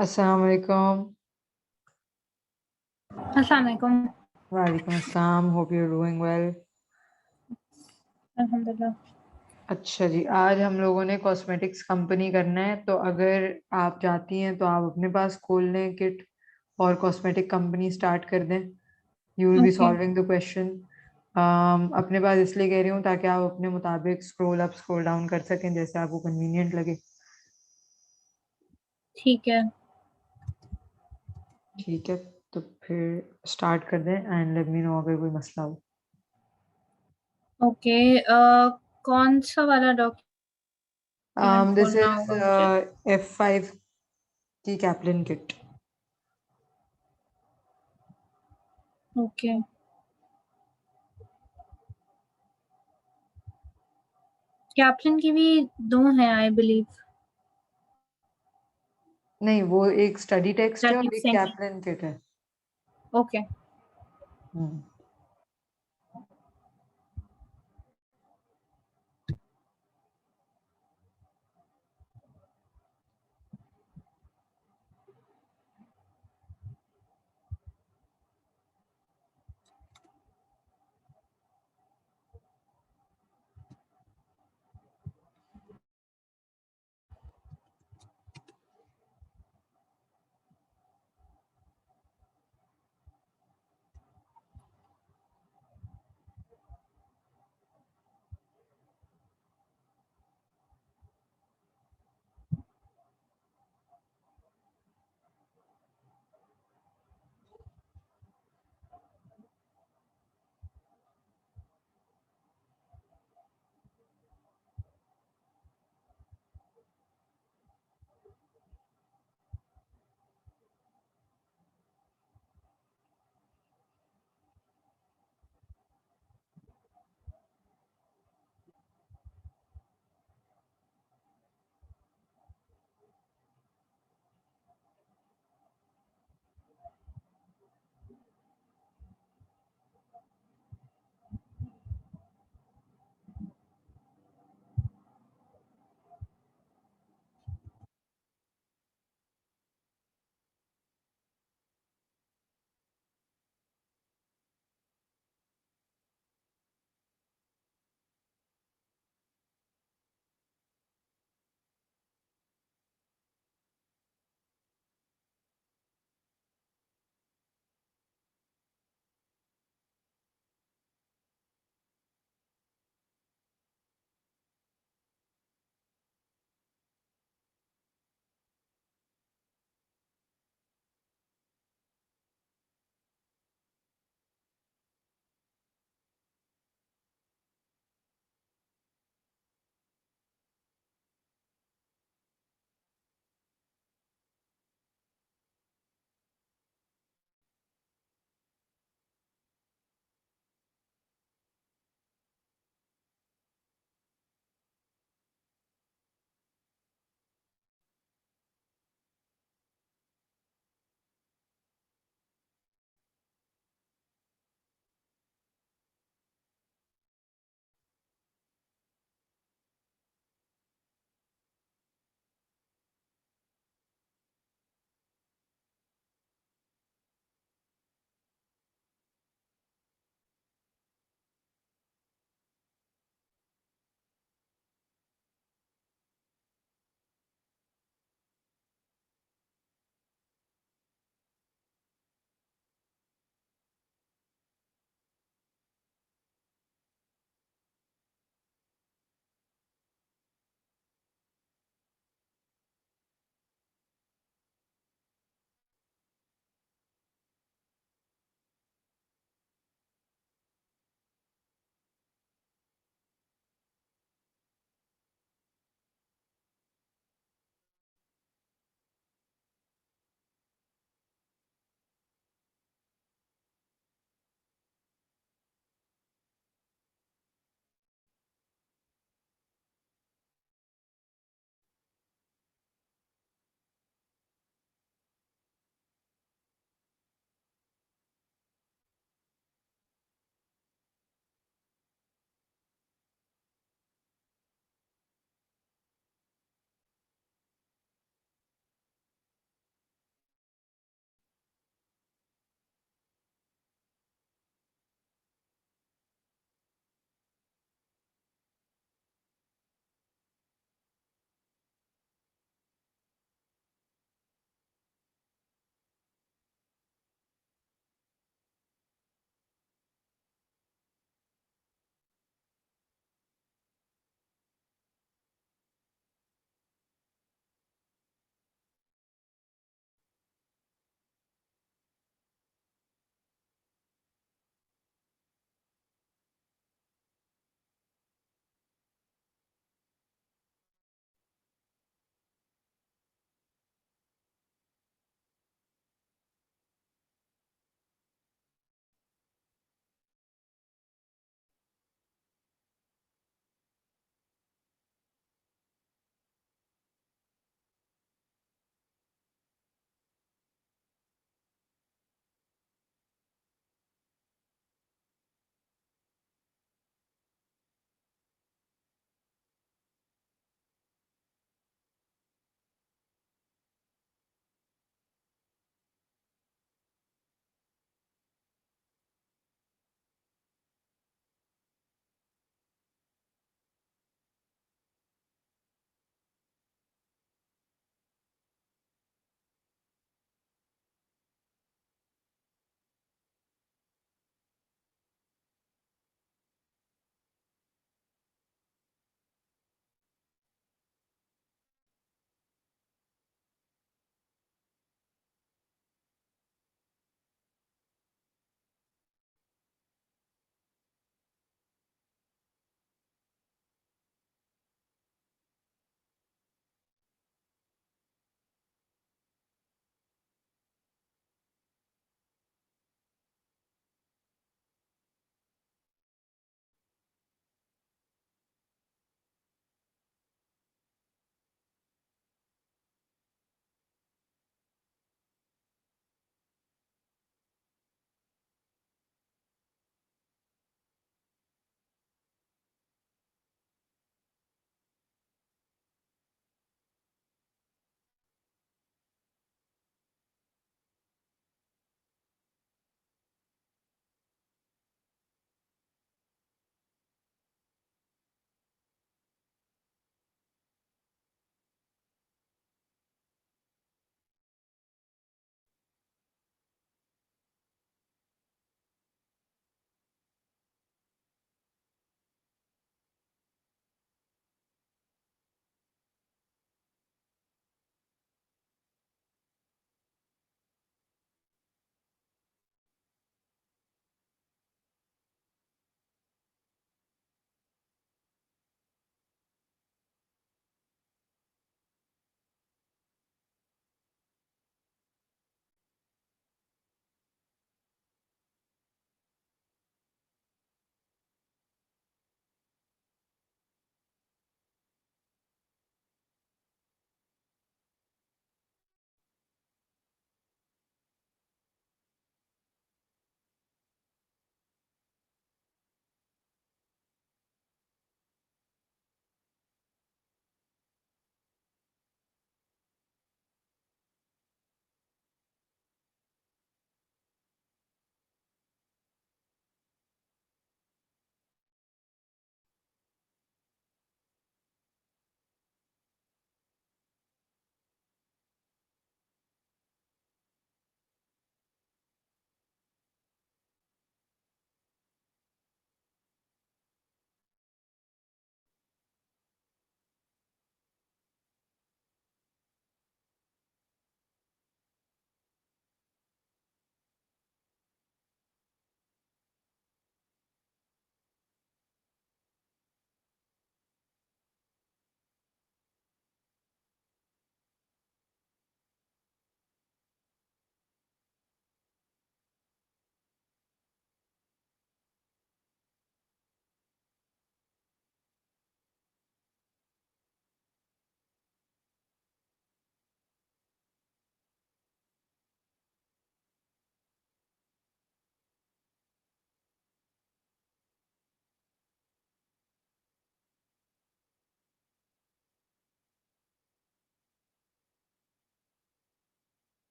अस्सलाम वालेकुम। अस्सलाम वालेकुम। वालेकुम अस्सलाम। Hope you are doing well. अल्हम्दुलिल्लाह। अच्छा जी, आज हम लोगों ने कॉस्मेटिक्स कंपनी करना है, तो अगर आप चाहती हैं तो आप अपने पास खोल लें किट और कॉस्मेटिक कंपनी स्टार्ट कर दें। You will be okay, solving the question. अपने पास इसलिए कह रही हूँ ताकि आप अपने मुताबिक स्क्रॉल अप स्क्रॉल डाउन कर सकें जैसे आपको कन्वीनियंट लगे। ठीक है। ठीक है, तो फिर स्टार्ट कर दें एंड लेट मी नो अगर कोई मसला हो। ओके, कौन-सा वाला डॉक्यूमेंट दिस खोलना इज होगा मुझे? F5 की कैप्लिन किट। ओके, कैप्लिन की भी 2 हैं आई बिलीव। नहीं, वो एक स्टडी टेक्स्ट है दैट इज़ और एक सेम ही। कैप्लिन किट है। Okay, hmm.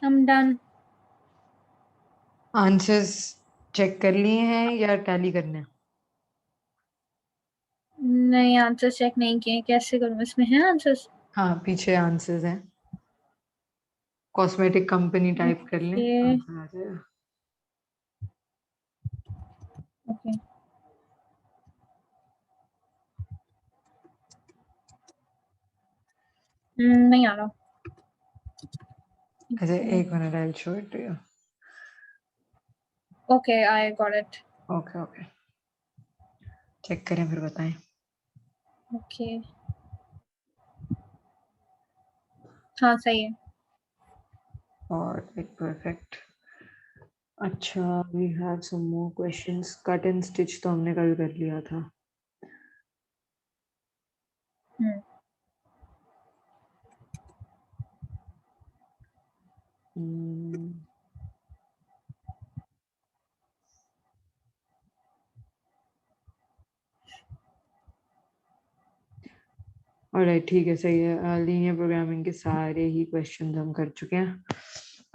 I'm done. Answers check कर लिए हैं या टैली करने हैं? नहीं, आंसर चेक नहीं किए, कैसे करूँ? इसमें है आंसर्स? हाँ, पीछे आंसर्स हैं। कॉस्मेटिक कंपनी टाइप कर लें, ओके आंसर आ जाएगा। ओके। नहीं आ रहा। अच्छा, एक minute, I will show it to you. Okay, I got it. Okay okay, check करें फिर बताएं। ओके, हाँ सही है। और एक परफेक्ट। अच्छा, we have some more questions. Cut and stitch तो हमने कल कर लिया था। हम्म Hmm, ऑलराइट, ठीक है, सही है। लीनियर प्रोग्रामिंग के सारे ही क्वेश्चन हम कर चुके हैं।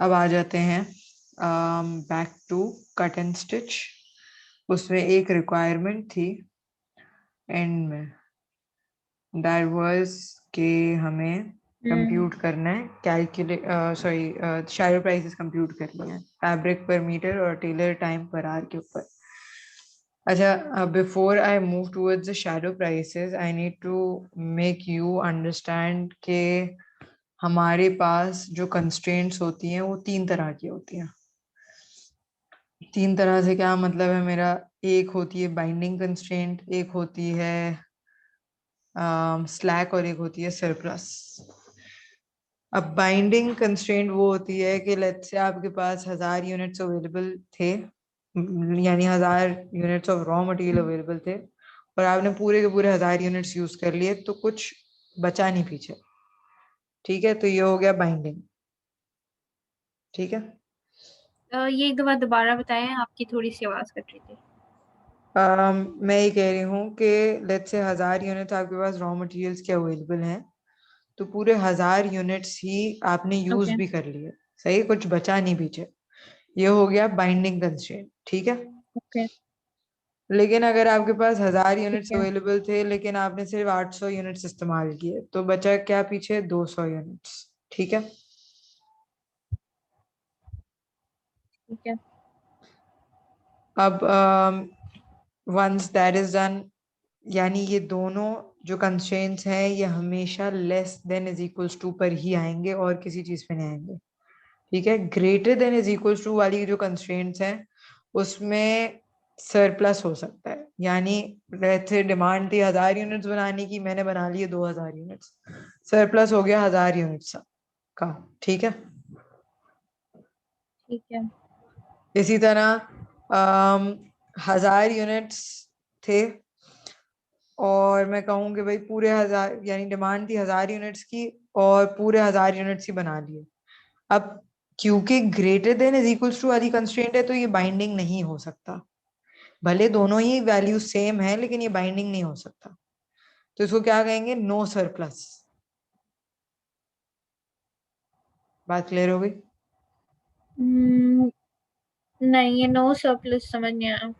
अब आ जाते हैं back to cut and stitch. उसमें एक रिक्वायरमेंट थी एंड में, दैट वाज कि हमें कंप्यूट करना है, calculate sorry shadow prices compute करनी है फैब्रिक पर मीटर और टेलर टाइम पर आवर के ऊपर। अच्छा, before I move towards the shadow prices, I need to make you understand के हमारे पास जो कंस्ट्रेंट्स होती हैं वो तीन तरह की होती हैं। तीन तरह से क्या मतलब है मेरा? एक होती है बाइंडिंग कंस्ट्रेंट, एक होती है स्लैक, और एक होती है सरप्लस। अब बाइंडिंग कंस्ट्रेंट वो होती है कि लेट्स से आपके पास 1000 यूनिट्स अवेलेबल थे, यानी 1000 units of raw material available थे, और आपने पूरे के पूरे 1000 यूनिट्स यूज कर लिए, तो कुछ बचा नहीं पीछे। ठीक है, तो ये हो गया बाइंडिंग। ठीक है। ये एक दफा दोबारा बताएं, आपकी थोड़ी सी आवाज कट रही थी। मैं ये कह रही हूँ कि लेट्स से 1000 यूनिट्स आपके पास रॉ मटेरियल्स के अवेलेबल हैं, तो पूरे 1000 यूनिट्स ही आपने यूज ओके भी कर लिए। सही, कुछ बचा नहीं पीछे। ये हो गया बाइंडिंग कंस्ट्रेंट। ठीक है। ओके। लेकिन अगर आपके पास हजार ठीक यूनिट्स है अवेलेबल थे लेकिन आपने सिर्फ 800 यूनिट्स इस्तेमाल किए, तो बचा क्या पीछे? 200 यूनिट्स। ठीक है। ठीक है। अब वंस दैट इज डन, यानी ये दोनों जो कंस्ट्रेंट्स हैं ये हमेशा less than is equals to पर ही आएंगे और किसी चीज पे नहीं आएंगे। ठीक है। Greater than is equals to वाली जो कंस्ट्रेंट्स हैं उसमें सरप्लस हो सकता है, यानी जैसे डिमांड थी 1000 यूनिट्स बनाने की, मैंने बना लिए 2000 यूनिट्स, सरप्लस हो गया 1000 यूनिट्स का। ठीक है। ठीक है। इसी तरह 1000 यूनिट्स थे, और मैं कहूँ कि भाई पूरे 1000, यानी डिमांड थी 1000 यूनिट्स की, और पूरे 1000 यूनिट्स ही बना लिए। अब क्योंकि greater than is equals to वाली कंस्ट्रेंट है, तो ये बाइंडिंग नहीं हो सकता। भले दोनों ही वैल्यू सेम है, लेकिन ये बाइंडिंग नहीं हो सकता। तो इसको क्या कहेंगे? No surplus. बात क्लियर हो गई? हम्म, नहीं, ये नो सरप्लस समझ नहीं आया।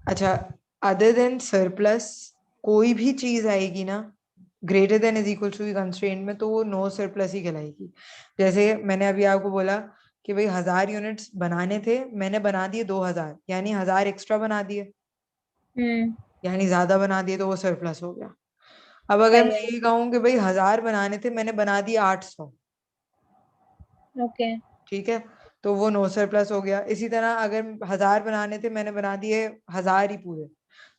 अच्छा, अदर देन सरप्लस कोई भी चीज आएगी ना greater than is equal to constraint में, तो वो नो सरप्लस ही कहलाएगी। जैसे मैंने अभी आपको बोला कि भाई 1000 यूनिट्स बनाने थे, मैंने बना दिए 2000, यानी 1000 एक्स्ट्रा बना दिए, हम्म यानी ज्यादा बना दिए, तो वो सरप्लस हो गया। अब अगर सही मैं है। ये कहूँ कि भाई 1000 बनाने थे, मैंने बना दिए 800, ओके। ठीक है, तो वो नो सरप्लस हो गया। इसी तरह अगर 1000 बनाने थे, मैंने बना दिए 1000 ही पूरे,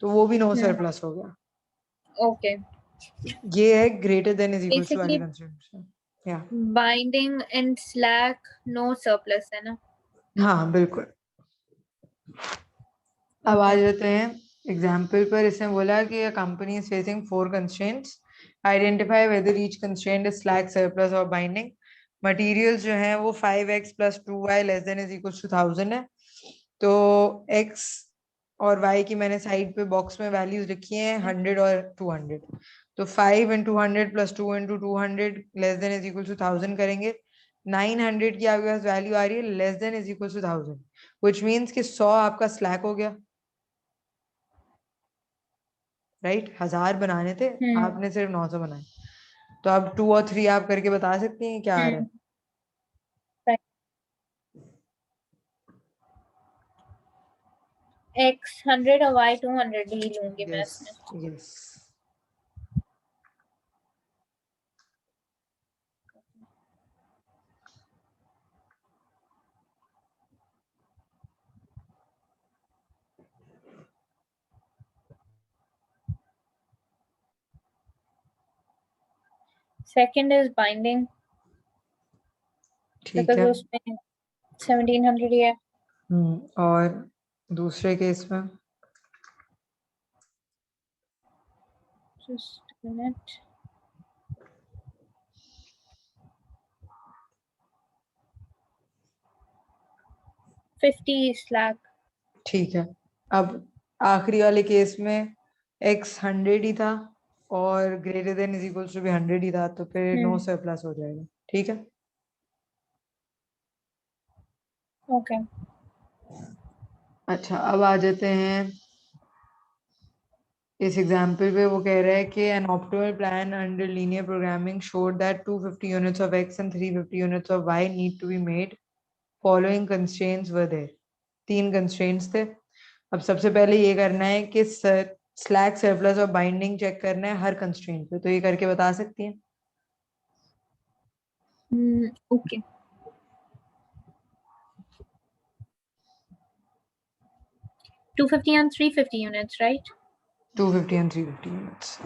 तो वो भी नो हम्म सरप्लस हो गया। ओके। ये है greater than is equal to वाली बेसिकली कंस्ट्रेंट। या binding and slack no surplus है ना? हाँ, बिल्कुल। अब आ ओके। जाते हैं एग्जाम्पल पर। इसने बोला कि company is facing four constraints, identify whether each constraint is slack, surplus और बाइंडिंग। मटेरियल्स जो हैं वो 5x plus 2y less than is equal to 1000 है। तो x और y की मैंने साइड पे बॉक्स में वैल्यूज लिखी हैं, 100 और 200। तो 5 into 100 plus 2 into 200 less than is equal to 1000 करेंगे. 900 की आपके पास वैल्यू आ रही है less than is equal to 1000, which means कि 100 आपका स्लैक हो गया. राइट 1000 बनाने थे, आपने सिर्फ 900 बनाए. तो अब 2 और 3 आप करके बता सकती हैं क्या आ रहा है. X 100 और Y 200 ही लूंगी मैं इसमें. यस. Second is binding. ठीक because है. उसमें 1700 ही है. और दूसरे केस में Just a minute. $50 ठीक है. अब आखिरी वाले केस में x 100 ही था और greater than is equal to भी 100 ही था, तो फिर 9 से प्लस हो जाएगा. ठीक है. ओके. अच्छा अब आ जाते हैं इस एग्जाम्पल पे. वो कह रहा है कि an optimal plan under linear programming showed that 250 units of x and 350 units of y need to be made. Following constraints were there. 3 constraints थे. अब सबसे पहले ये करना है कि स्लैक सरप्लस और बाइंडिंग चेक करना है हर कंस्ट्रेंट पे. तो ये करके बता सकती हैं. Okay. 250 and 350 units, right? 250 and 350 units.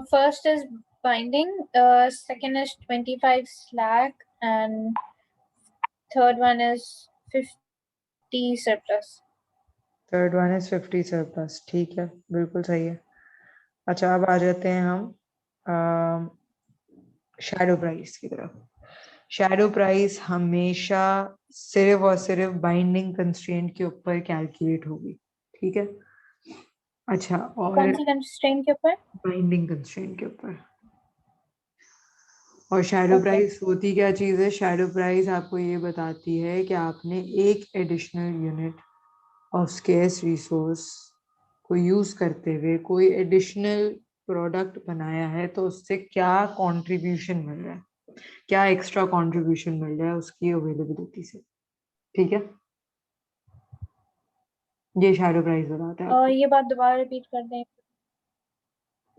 First is binding, second is 25 slack, and third one is 50 surplus. Third one is 50 surplus. ठीक है, बिल्कुल सही है. अच्छा अब आ जाते हैं हम शैडो प्राइस की तरफ. शैडो प्राइस हमेशा सिर्फ और सिर्फ बाइंडिंग कंस्ट्रेंट के ऊपर कैलकुलेट होगी. ठीक है. अच्छा और कौन सी कंस्ट्रेंट के ऊपर? बाइंडिंग कंस्ट्रेंट के ऊपर. और शैडो प्राइस होती क्या चीज है? शैडो प्राइस आपको ये बताती है कि आपने एक additional unit of scarce resource को यूज करते हुए कोई एडिशनल प्रोडक्ट बनाया है, तो उससे क्या कंट्रीब्यूशन मिल रहा है, क्या एक्स्ट्रा कंट्रीब्यूशन मिल रहा है उसकी अवेलेबिलिटी से. ठीक है. ये शैडो प्राइस बताता है और आपको. ये बात दोबारा रिपीट कर दें.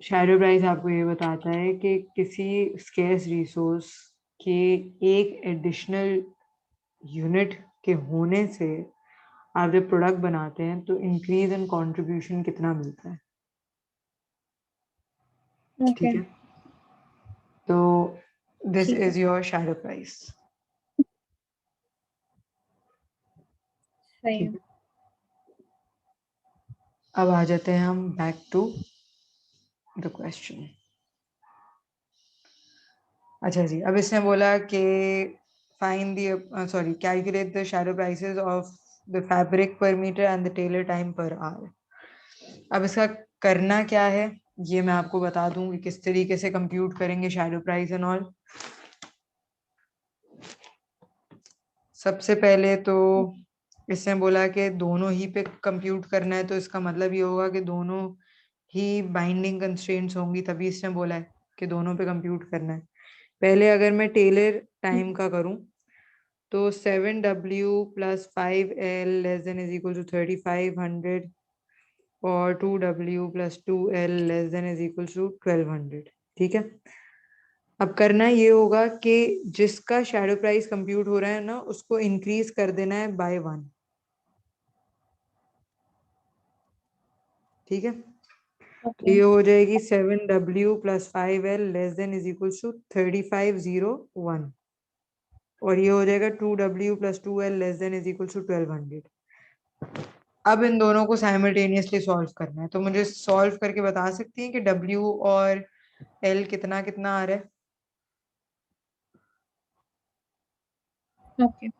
शैडो प्राइस आपको ये बताता है कि किसी स्केर्स रिसोर्स के एक एडिशनल यूनिट के होने से आप जब प्रोडक्ट बनाते हैं तो इंक्रीज इन कंट्रीब्यूशन कितना मिलता है. ठीक है. तो this is your shadow price. सही ठीक है. है. अब आ जाते हैं हम बैक टू द क्वेश्चन. अच्छा जी, अब इसने बोला कि find the calculate the shadow prices of the fabric per metre and the tailor time per hour. अब इसका करना क्या है? ये मैं आपको बता दूं कि किस तरीके से कंप्यूट करेंगे शैडो प्राइस एंड ऑल। सबसे पहले तो इसने बोला कि दोनों ही पे कंप्यूट करना है, तो इसका मतलब ये होगा कि दोनों ही बाइंडिंग कंस्ट्रेंट्स होंगी, तभी इसने बोला है कि दोनों पे कंप्यूट करना है। पहले अगर मैं टेलर टाइम का करूं तो 7W plus 5L less than is equal to 3500 और 2W plus 2L less than is equal to 1200। ठीक है, अब करना ये होगा कि जिसका शैडो प्राइस कंप्यूट हो रहा है ना, उसको इंक्रीज कर देना है बाय 1। ठीक है, तो Okay. ये हो जाएगी 7W plus 5L less than is equal to 3501 और ये हो जाएगा 2W plus 2L less than is equal to 1200। अब इन दोनों को साइमल्टेनियसली सॉल्व करना है, तो मुझे सॉल्व करके बता सकती हैं कि W और L कितना कितना आ रहा है? Okay.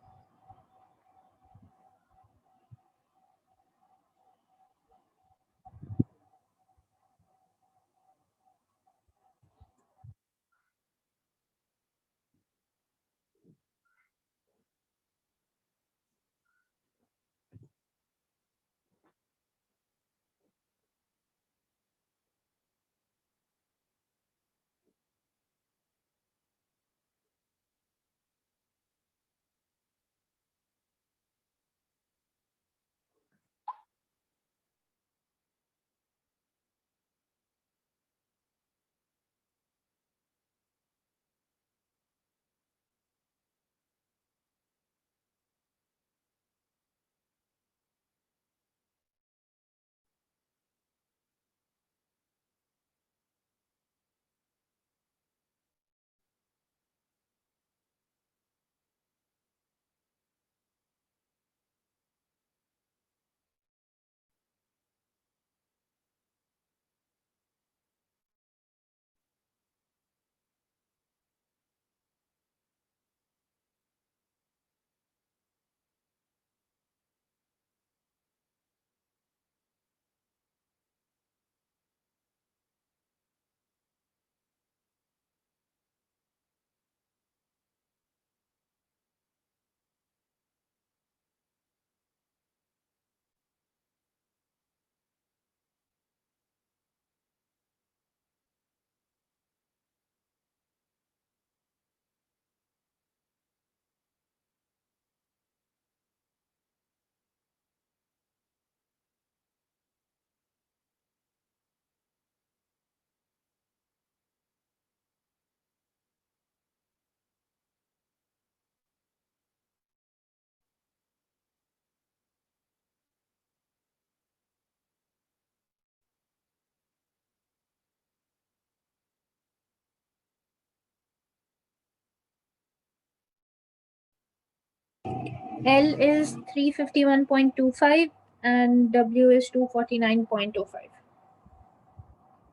L is 351.25 and W is 249.25.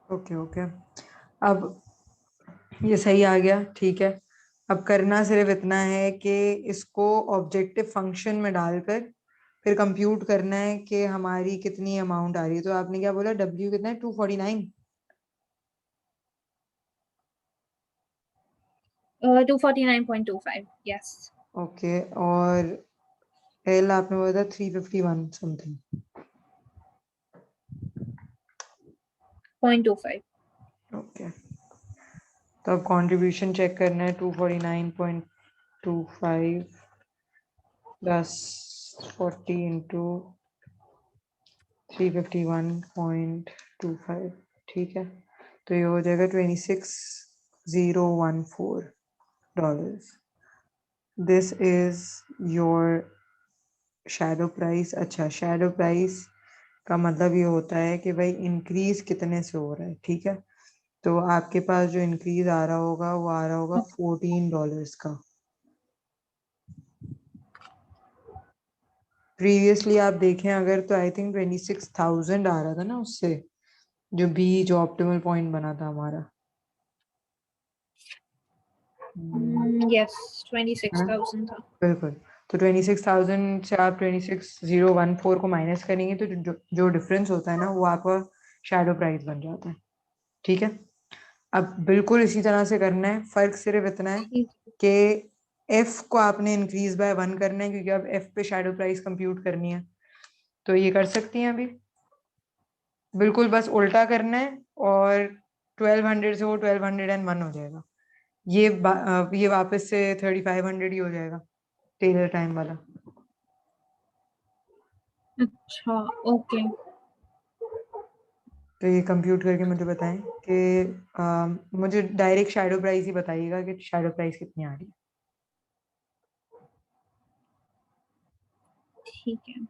Okay okay, अब ये सही आ गया। ठीक है, अब करना सिर्फ इतना है कि इसको ऑब्जेक्टिव फंक्शन में डालकर फिर कंप्यूट करना है कि हमारी कितनी अमाउंट आ रही है। तो आपने क्या बोला, W कितना है? 249। 249.25. Yes. ओके, और L आपने बोला था 351 समथिंग। 0.25. ओके, तो अब कंट्रीब्यूशन चेक करना है। 249.25 प्लस 40 इंटू 351.25। ठीक है, तो ये हो जाएगा $26,014। This is your shadow price. अच्छा, शैडो प्राइस का मतलब ये होता है कि भाई इंक्रीज कितने से हो रहा है। ठीक है, तो आपके पास जो इंक्रीज आ रहा होगा वो आ रहा होगा $14 का। प्रीवियसली आप देखें अगर, तो आई थिंक 26,000 आ रहा था ना उससे, जो बी जो ऑप्टिमल पॉइंट बना था हमारा। Yes, हाँ 26,000 था. बिल्कुल, तो 26,000 से आप 26,014 को माइनस करेंगे तो जो डिफरेंस होता है ना, वो आपका शैडो प्राइस बन जाता है। ठीक है, अब बिल्कुल इसी तरह से करना है, फर्क सिर्फ इतना है ठीक कि एफ को आपने इंक्रीज बाय 1 करना है, क्योंकि अब एफ पे शैडो प्राइस कंप्यूट करनी है। तो ये कर सकती हैं अभी, बिल्कुल बस उल्टा करना है, और 1200 से वो 1201 हो जाएगा। ये वापस से 3500 ही हो जाएगा, टेलर टाइम वाला। अच्छा ओके। तो ये कंप्यूट करके मुझे बताएं कि मुझे डायरेक्ट शैडो प्राइस ही बताइएगा कि शैडो प्राइस कितनी आ रही है। ठीक है।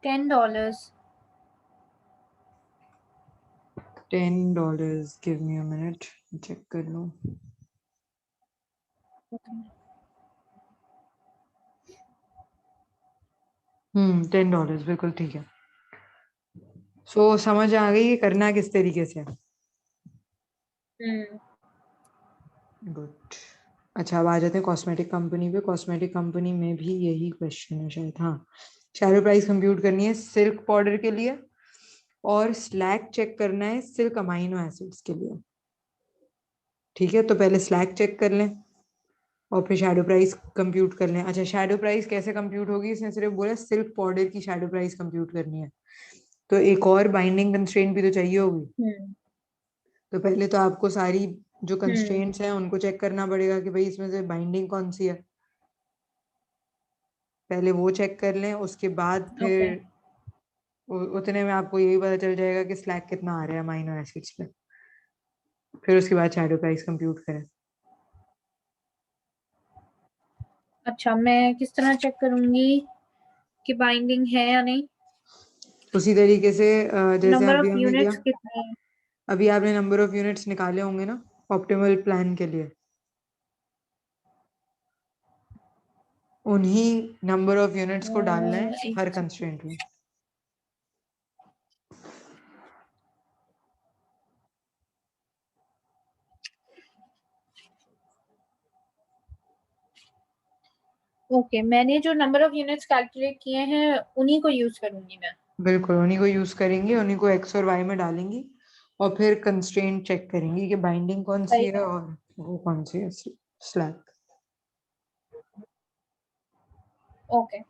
$10। $10, give me a minute, check कर लूं। $10 बिल्कुल ठीक है। सो समझ आ गई कि करना किस तरीके से है। गुड। अच्छा, अब आ जाते हैं कॉस्मेटिक कंपनी पे। कॉस्मेटिक कंपनी में भी यही क्वेश्चन है शायद, हाँ। शैडो प्राइस कंप्यूट करनी है सिल्क पाउडर के लिए, और स्लैक चेक करना है सिल्क अमाइनो एसिड्स के लिए। ठीक है, तो पहले स्लैक चेक कर लें, और फिर शैडो प्राइस कंप्यूट कर लें। अच्छा, शैडो प्राइस कैसे कंप्यूट होगी, इसने सिर्फ बोला सिल्क पाउडर की शैडो प्राइस कंप्यूट करनी है, तो एक और बाइंडिंग कंस्ट्रेंट भी तो चाहिए होगी। हम्म तो पहले तो आपको सारी जो हम्म कंस्ट्रेंट्स हैं उनको चेक करना पड़ेगा कि भाई इसमें से बाइंडिंग कौन सी है, पहले वो चेक कर लें। उसके बाद ओके फिर उतने में आपको यही पता चल जाएगा कि स्लैक कितना आ रहा है अमीनो एसिड्स पे, फिर उसके बाद शैडो प्राइस कंप्यूट करें। अच्छा, मैं किस तरह चेक करूंगी कि बाइंडिंग है या नहीं? उसी तरीके से जैसे नंबर अभी ऑफ हमने किया, यूनिट्स कितने हैं? अभी आपने नंबर ऑफ यूनिट्स निकाले होंगे ना ऑप्टिमल प्लान के लिए, उन्हीं नंबर ऑफ यूनिट्स को डालना है एक हर कंस्ट्रेंट में। ओके, मैंने जो नंबर ऑफ यूनिट्स कैलकुलेट किए हैं उन्हीं को यूज करूंगी मैं। बिल्कुल उन्हीं को यूज करेंगे, उन्हीं को एक्स और वाई में डालेंगी, और फिर कंस्ट्रेंट चेक करेंगी कि बाइंडिंग कौन सी सही है है। और वो कौन सी है स्लैक। ओके।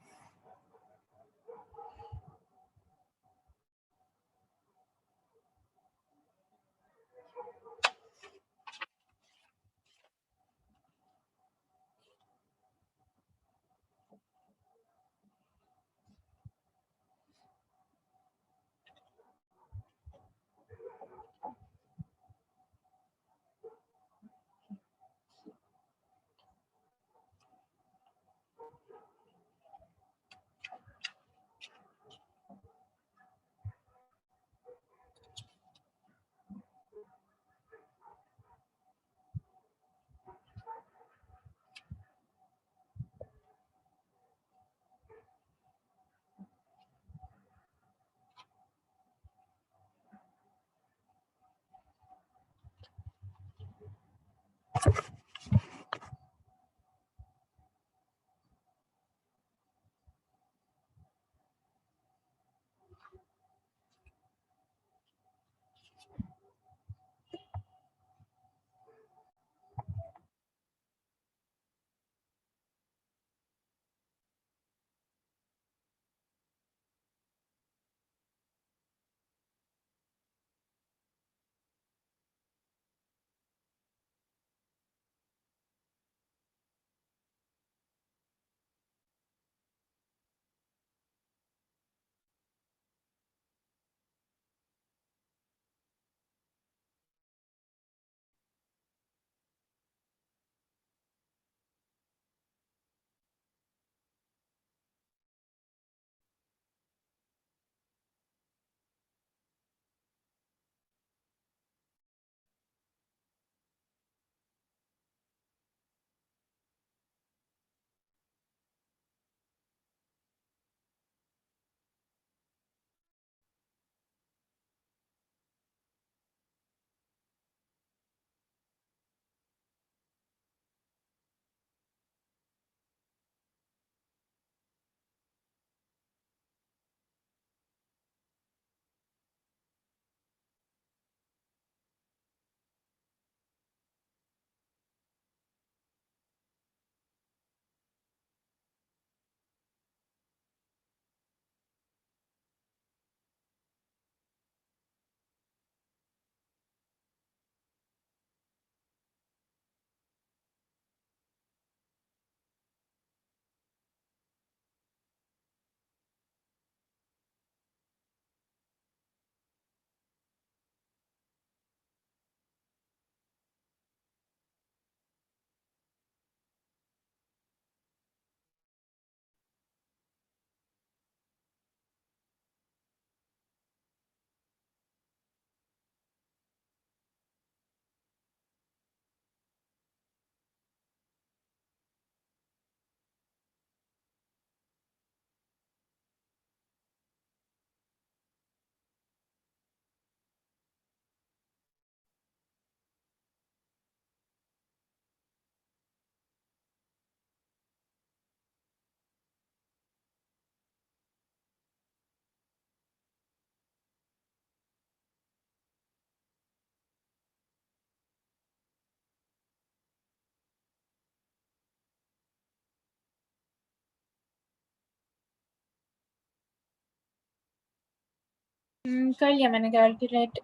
कर लिया मैंने कैलकुलेट।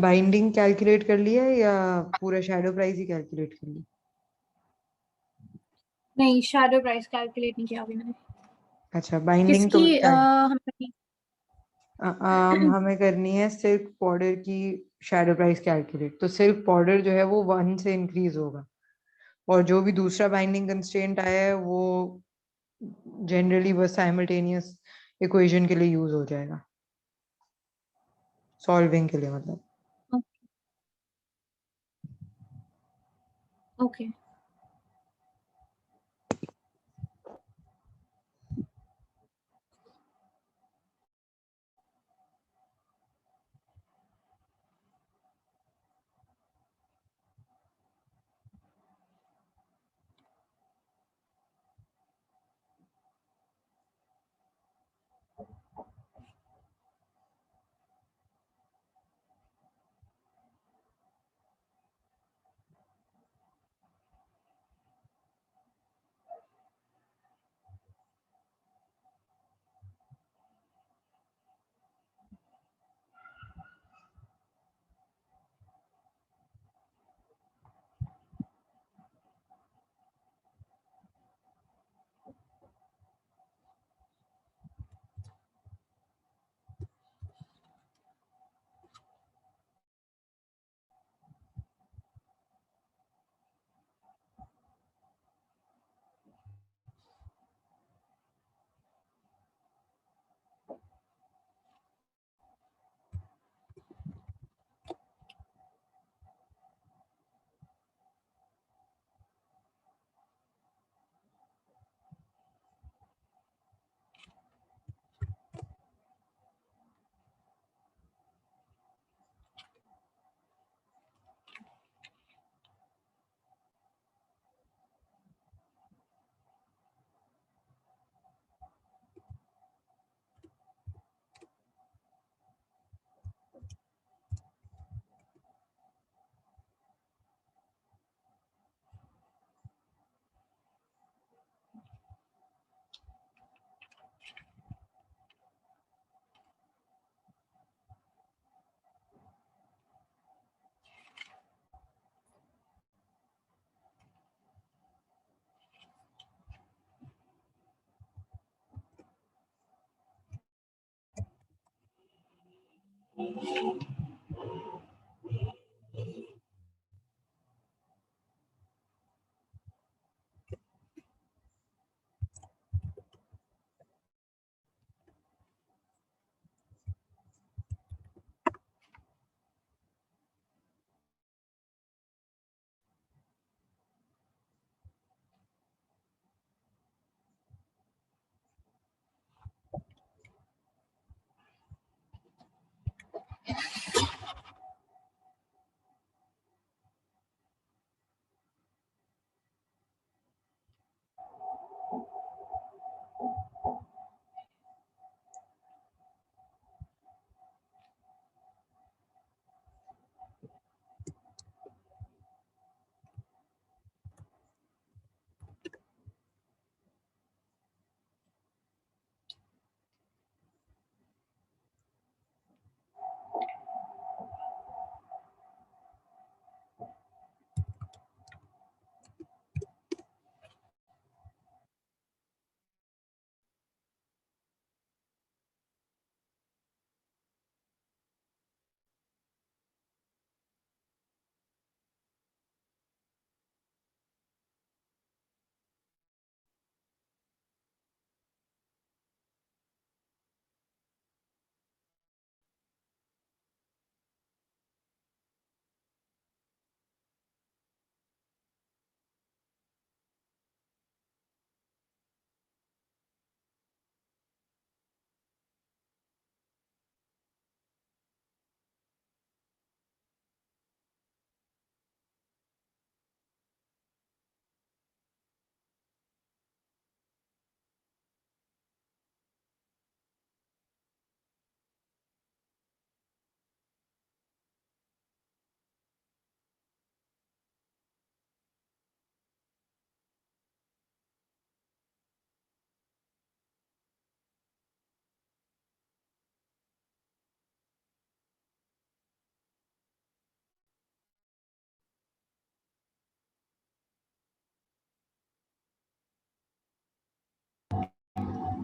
बाइंडिंग कैलकुलेट कर लिया है या पूरा शैडो प्राइस ही कैलकुलेट कर लिया? नहीं, शैडो प्राइस कैलकुलेट नहीं किया अभी मैंने। अच्छा, बाइंडिंग तो किसकी हमने? हमें करनी है सिल्क पाउडर की शैडो प्राइस कैलकुलेट। तो सिल्क पाउडर जो है वो 1 से इंक्रीज होगा, और जो भी दूसरा बाइंडिंग कंस्ट्रेंट आया है वो जनरली बस साइमल्टेनियस इक्वेशन के लिए यूज हो जाएगा, सॉल्विंग के लिए मतलब। ओके।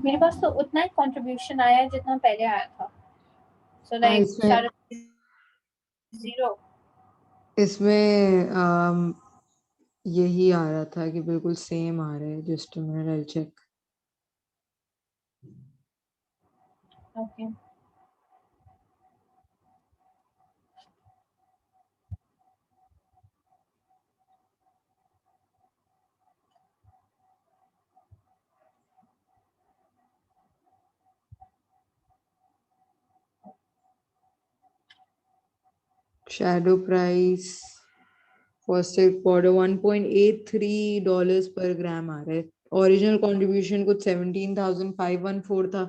मेरे पास तो उतना ही कंट्रीब्यूशन आया है जितना पहले आया था, सो लाइक इसमें 0। यही आ रहा था कि बिल्कुल सेम आ रहा है, just minute I check. Okay shadow price first quarter $1.83 per ग्राम आ रहा है। ओरिजिनल कंट्रीब्यूशन कुछ 17,514 था,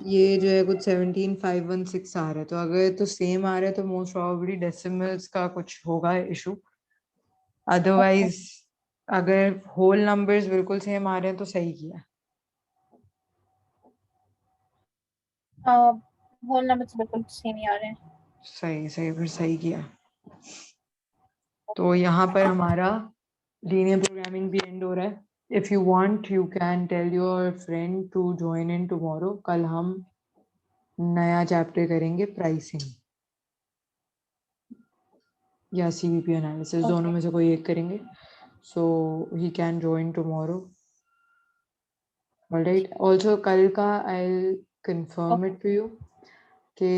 ये जो है कुछ 17,516 आ रहा है। तो अगर तो सेम आ रहा है तो मोस्ट प्रोबेबली डेसिमल्स का कुछ होगा इशू। अदरवाइज अगर होल नंबर्स बिल्कुल सेम आ रहे हैं तो सही किया। होल नंबर्स बिल्कुल सेम ही आ रहे हैं। सही सही, फिर सही किया। तो यहाँ पर हमारा लीनियर प्रोग्रामिंग भी एंड हो रहा है। If you want you can tell your friend to join in tomorrow. कल हम नया चैप्टर करेंगे, प्राइसिंग या सीवीपी एनालिसिस, दोनों में से कोई एक करेंगे। So he can join tomorrow. Alright, also कल का I confirm it to you कि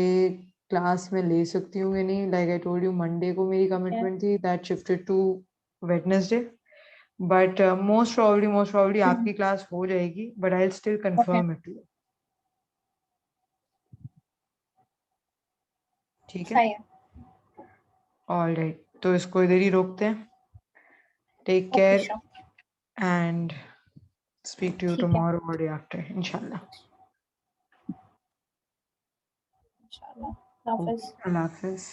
क्लास में ले सकती हूँ कि नहीं। Like I told you, Monday को मेरी कमिटमेंट थी, that shifted to Wednesday. But most probably आपकी क्लास हो जाएगी, but I still confirm it to you. ठीक है, ऑलराइट, तो इसको इधर ही रोकते हैं। Take care and speak to you ठीक है, टुमारो और डे आफ्टर, इंशाल्लाह। इंशाल्लाह। हाफिज। अल्लाह हाफिज।